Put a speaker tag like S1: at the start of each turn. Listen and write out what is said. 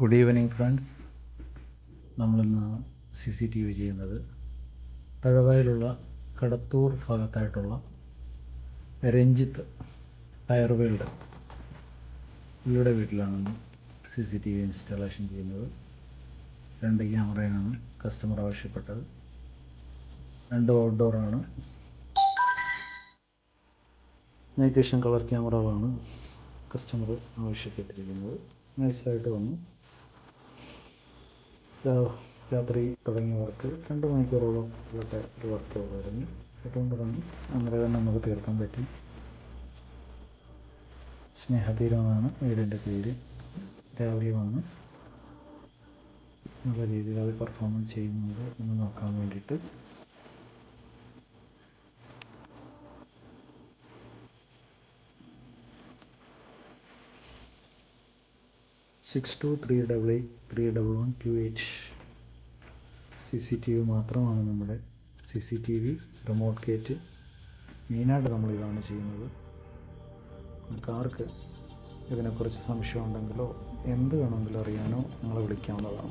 S1: Good evening friends. നമ്മളിന്ന് CCTV ചെയ്യുന്നത് തഴവയിലുള്ള Kadathur ഭാഗത്തായിട്ടുള്ള Ranjith tyre world ഇവരുടെ വീട്ടിലാണ് CCTV ഇൻസ്റ്റാളേഷൻ ചെയ്യുന്നത്. 2 ക്യാമറയാണ് കസ്റ്റമർ ആവശ്യപ്പെട്ടത്. 2 ഔട്ട്ഡോറാണ്. നൈറ്റ് വിഷൻ കളർ ക്യാമറകളാണ് കസ്റ്റമർ ആവശ്യപ്പെട്ടിരിക്കുന്നത്. നൈസായിട്ട് വന്നു. രാത്രി തുടങ്ങിയ വർക്ക് 2 മണിക്കൂറോളം ഇവിടുത്തെ ഒരു വർക്കുകളായിരുന്നു. ഏറ്റവും തുടങ്ങി അങ്ങനെ തന്നെ നമുക്ക് തീർക്കാൻ പറ്റി. സ്നേഹതീരമെന്നാണ് വീടിൻ്റെ പേര്. രാവിലെ വന്ന് നല്ല രീതിയിൽ അത് പെർഫോമൻസ് ചെയ്യുന്നത് എന്ന് നോക്കാൻ വേണ്ടിയിട്ട് 6238831128 CCTV മാത്രമാണ് നമ്മുടെ CCTV റിമോട്ട് ഗേറ്റ്. മെയിനായിട്ട് നമ്മളിതാണ് ചെയ്യുന്നത്. ആർക്ക് ഇതിനെക്കുറിച്ച് സംശയം ഉണ്ടെങ്കിലോ എന്ത് വേണമെങ്കിലും അറിയാനോ നിങ്ങളെ വിളിക്കാവുന്നതാണ്.